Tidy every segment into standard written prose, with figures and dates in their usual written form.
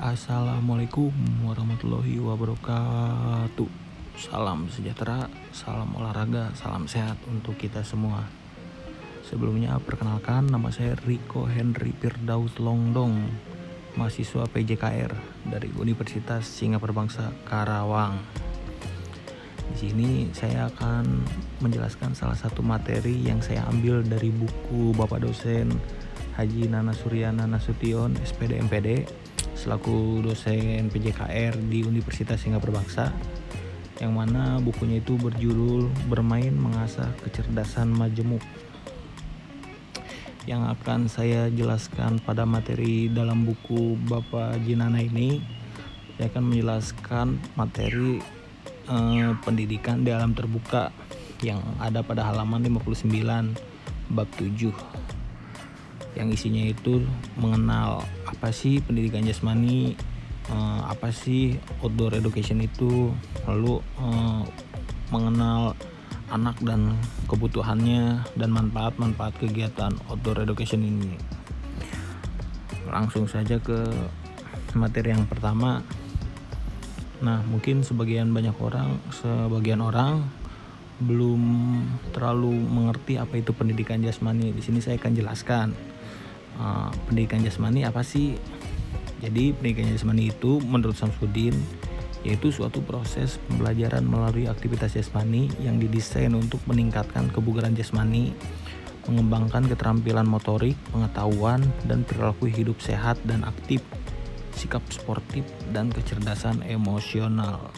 Assalamualaikum warahmatullahi wabarakatuh. Salam sejahtera, salam olahraga, salam sehat untuk kita semua. Sebelumnya perkenalkan, nama saya Riko Henry Firdaus Longdong, mahasiswa PJKR dari Universitas Singapura Bangsa Karawang. Di sini saya akan menjelaskan salah satu materi yang saya ambil dari buku Bapak dosen Haji Nana Suryana Nasution, SPD MPD, selaku dosen PJKR di Universitas Singapura Bangsa, yang mana bukunya itu berjudul Bermain Mengasah Kecerdasan Majemuk. Yang akan saya jelaskan pada materi dalam buku Bapak Jinana ini, saya akan menjelaskan materi pendidikan di alam terbuka yang ada pada halaman 59 bab 7, yang isinya itu mengenal apa sih pendidikan jasmani, apa sih outdoor education itu, lalu mengenal anak dan kebutuhannya dan manfaat-manfaat kegiatan outdoor education ini. Langsung saja ke materi yang pertama. Nah, mungkin sebagian orang belum terlalu mengerti apa itu pendidikan jasmani. Di sini saya akan jelaskan pendidikan jasmani apa sih. Jadi pendidikan jasmani itu menurut Samsudin yaitu suatu proses pembelajaran melalui aktivitas jasmani yang didesain untuk meningkatkan kebugaran jasmani, mengembangkan keterampilan motorik, pengetahuan, dan perilaku hidup sehat dan aktif, sikap sportif, dan kecerdasan emosional.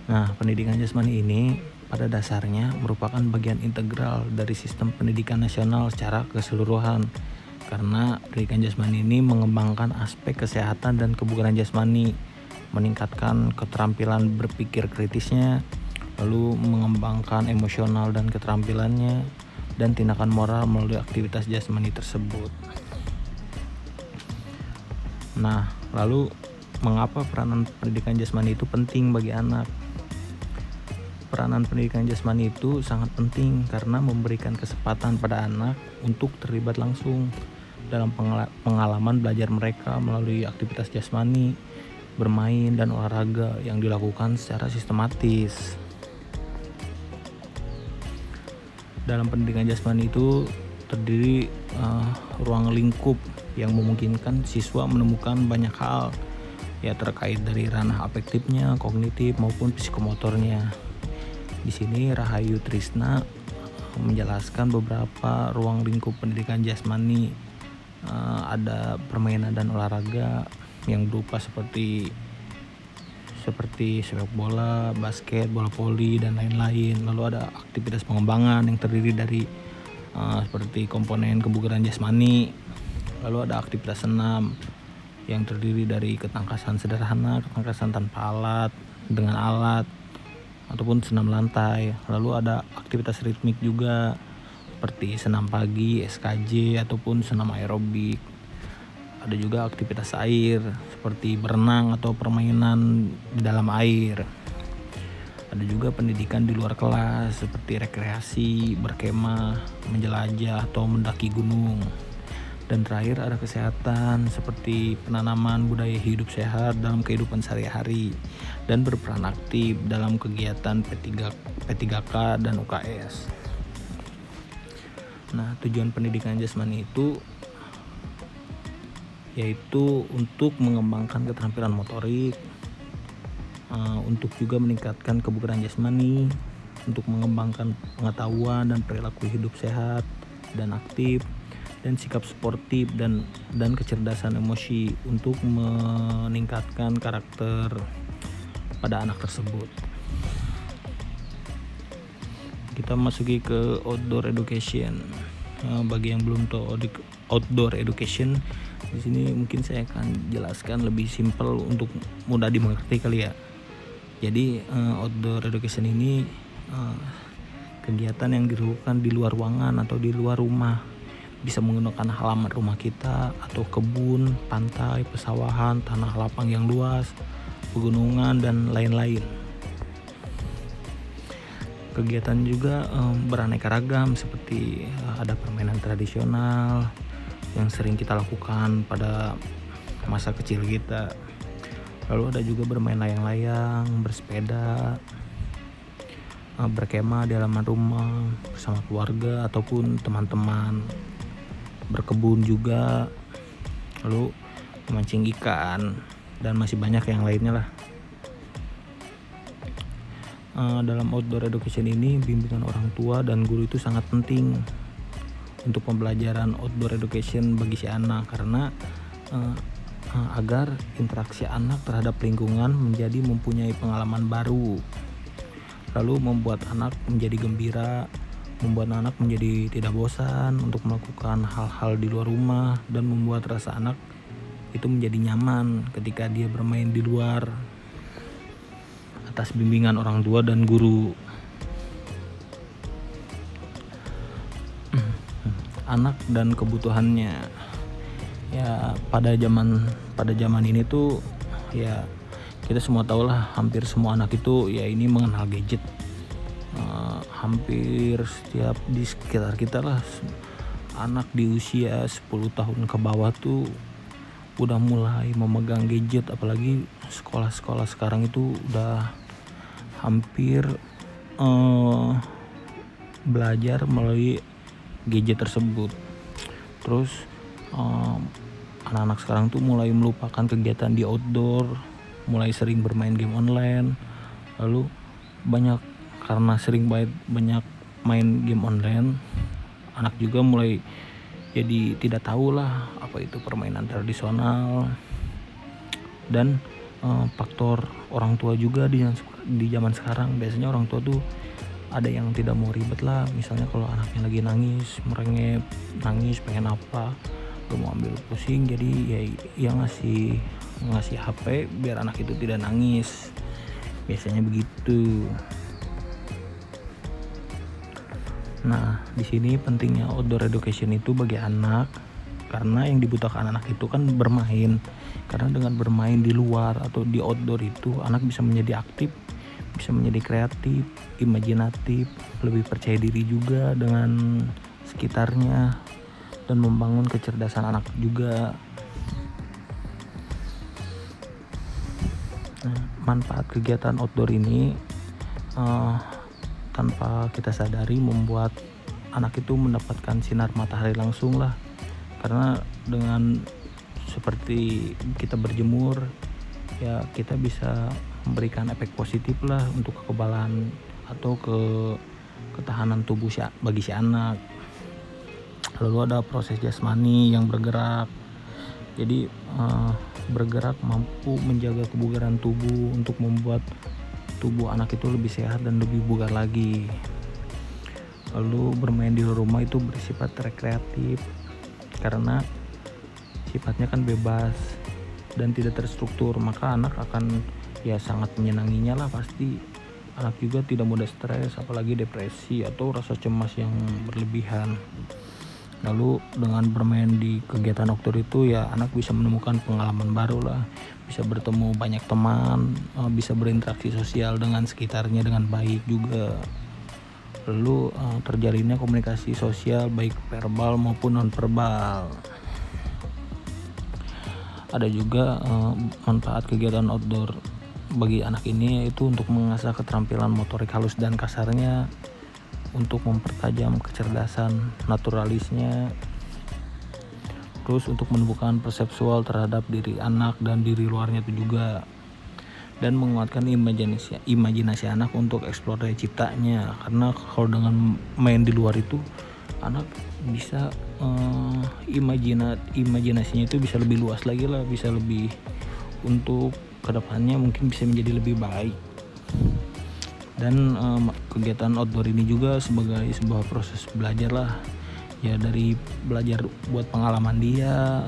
Nah, pendidikan jasmani ini pada dasarnya merupakan bagian integral dari sistem pendidikan nasional secara keseluruhan, karena pendidikan jasmani ini mengembangkan aspek kesehatan dan kebugaran jasmani, meningkatkan keterampilan berpikir kritisnya, lalu mengembangkan emosional dan keterampilannya, dan tindakan moral melalui aktivitas jasmani tersebut. Nah, lalu mengapa peranan pendidikan jasmani itu penting bagi anak? Peranan pendidikan jasmani itu sangat penting karena memberikan kesempatan pada anak untuk terlibat langsung dalam pengalaman belajar mereka melalui aktivitas jasmani, bermain, dan olahraga yang dilakukan secara sistematis. Dalam pendidikan jasmani itu terdiri ruang lingkup yang memungkinkan siswa menemukan banyak hal ya terkait dari ranah afektifnya, kognitif, maupun psikomotornya. Di sini Rahayu Trisna menjelaskan beberapa ruang lingkup pendidikan jasmani. Ada permainan dan olahraga yang berupa seperti sepak bola, basket, bola voli, dan lain-lain. Lalu ada aktivitas pengembangan yang terdiri dari seperti komponen kebugaran jasmani. Lalu ada aktivitas senam yang terdiri dari ketangkasan sederhana, ketangkasan tanpa alat, dengan alat, ataupun senam lantai. Lalu ada aktivitas ritmik juga seperti senam pagi, SKJ, ataupun senam aerobik. Ada juga aktivitas air seperti berenang atau permainan di dalam air. Ada juga pendidikan di luar kelas seperti rekreasi, berkemah, menjelajah, atau mendaki gunung. Dan terakhir ada kesehatan seperti penanaman budaya hidup sehat dalam kehidupan sehari-hari dan berperan aktif dalam kegiatan P3K dan UKS. Nah, tujuan pendidikan jasmani itu yaitu untuk mengembangkan keterampilan motorik, untuk juga meningkatkan kebugaran jasmani, untuk mengembangkan pengetahuan dan perilaku hidup sehat dan aktif, dan sikap sportif dan kecerdasan emosi untuk meningkatkan karakter pada anak tersebut. Kita masuki ke outdoor education. Bagi yang belum tahu outdoor education, di sini mungkin saya akan jelaskan lebih simpel untuk mudah dimengerti kali ya. Jadi outdoor education ini kegiatan yang dilakukan di luar ruangan atau di luar rumah. Bisa menggunakan halaman rumah kita atau kebun, pantai, pesawahan, tanah lapang yang luas, pegunungan, dan lain-lain. Kegiatan juga beraneka ragam seperti ada permainan tradisional, yang sering kita lakukan pada masa kecil kita. Lalu ada juga bermain layang-layang, bersepeda, berkemah di halaman rumah bersama keluarga ataupun teman-teman, berkebun juga, lalu memancing ikan, dan masih banyak yang lainnya lah. Dalam outdoor education ini, bimbingan orang tua dan guru itu sangat penting untuk pembelajaran outdoor education bagi si anak, karena agar interaksi anak terhadap lingkungan menjadi mempunyai pengalaman baru, lalu membuat anak menjadi gembira, membuat anak menjadi tidak bosan untuk melakukan hal-hal di luar rumah, dan membuat rasa anak itu menjadi nyaman ketika dia bermain di luar atas bimbingan orang tua dan guru. Anak dan kebutuhannya, ya pada zaman ini tuh ya kita semua tahu lah, hampir semua anak itu ya ini mengenal gadget. Hampir setiap di sekitar kita lah, anak di usia 10 tahun ke bawah tuh udah mulai memegang gadget. Apalagi sekolah-sekolah sekarang itu udah hampir belajar melalui gadget tersebut. Terus anak-anak sekarang tuh mulai melupakan kegiatan di outdoor, mulai sering bermain game online. Lalu karena sering banyak main game online, anak juga mulai jadi tidak tahu lah apa itu permainan tradisional. Dan faktor orang tua juga di zaman sekarang, biasanya orang tua tuh ada yang tidak mau ribet lah. Misalnya kalau anaknya lagi merengek nangis pengen apa, gak mau ambil pusing, jadi ya ngasih HP biar anak itu tidak nangis, biasanya begitu. Nah, di sini pentingnya outdoor education itu bagi anak, karena yang dibutuhkan anak itu kan bermain. Karena dengan bermain di luar atau di outdoor itu, anak bisa menjadi aktif, bisa menjadi kreatif, imajinatif, lebih percaya diri juga dengan sekitarnya, dan membangun kecerdasan anak juga. Manfaat kegiatan outdoor ini tanpa kita sadari membuat anak itu mendapatkan sinar matahari langsung lah. Karena dengan seperti kita berjemur, ya kita bisa memberikan efek positif lah untuk kekebalan atau ketahanan tubuh bagi si anak. Lalu ada proses jasmani yang bergerak. Jadi bergerak mampu menjaga kebugaran tubuh untuk membuat tubuh anak itu lebih sehat dan lebih bugar lagi. Lalu bermain di luar rumah itu bersifat rekreatif, karena sifatnya kan bebas dan tidak terstruktur, maka anak akan ya sangat menyenanginya lah. Pasti anak juga tidak mudah stres, apalagi depresi atau rasa cemas yang berlebihan. Lalu dengan bermain di kegiatan outdoor itu ya anak bisa menemukan pengalaman baru lah, bisa bertemu banyak teman, bisa berinteraksi sosial dengan sekitarnya dengan baik juga. Lalu terjalinnya komunikasi sosial baik verbal maupun non verbal. Ada juga manfaat kegiatan outdoor bagi anak ini, yaitu untuk mengasah keterampilan motorik halus dan kasarnya, untuk mempertajam kecerdasan naturalisnya, terus untuk menumbuhkan perseptual terhadap diri anak dan diri luarnya itu juga, dan menguatkan imajinasi anak untuk eksplorasi ciptanya. Karena kalau dengan main di luar itu anak bisa imajinasinya itu bisa lebih luas lagi lah, bisa lebih untuk kedepannya mungkin bisa menjadi lebih baik. Dan kegiatan outdoor ini juga sebagai sebuah proses belajar lah, ya dari belajar buat pengalaman dia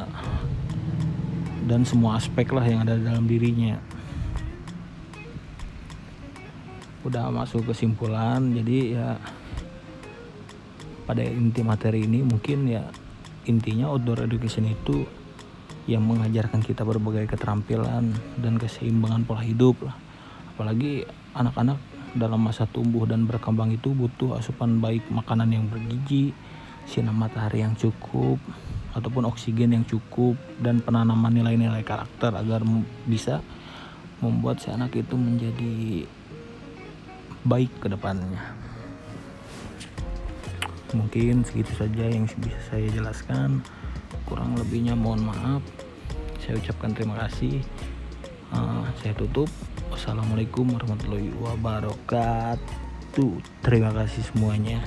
dan semua aspek lah yang ada dalam dirinya. Udah masuk kesimpulan, jadi ya pada inti materi ini mungkin ya intinya outdoor education itu yang mengajarkan kita berbagai keterampilan dan keseimbangan pola hidup lah. Apalagi anak-anak dalam masa tumbuh dan berkembang itu butuh asupan baik, makanan yang bergizi, sinar matahari yang cukup, ataupun oksigen yang cukup, dan penanaman nilai-nilai karakter agar bisa membuat si anak itu menjadi baik ke depannya. Mungkin segitu saja yang bisa saya jelaskan, kurang lebihnya mohon maaf. Saya ucapkan terima kasih. Saya tutup. Wassalamualaikum warahmatullahi wabarakatuh. Terima kasih semuanya.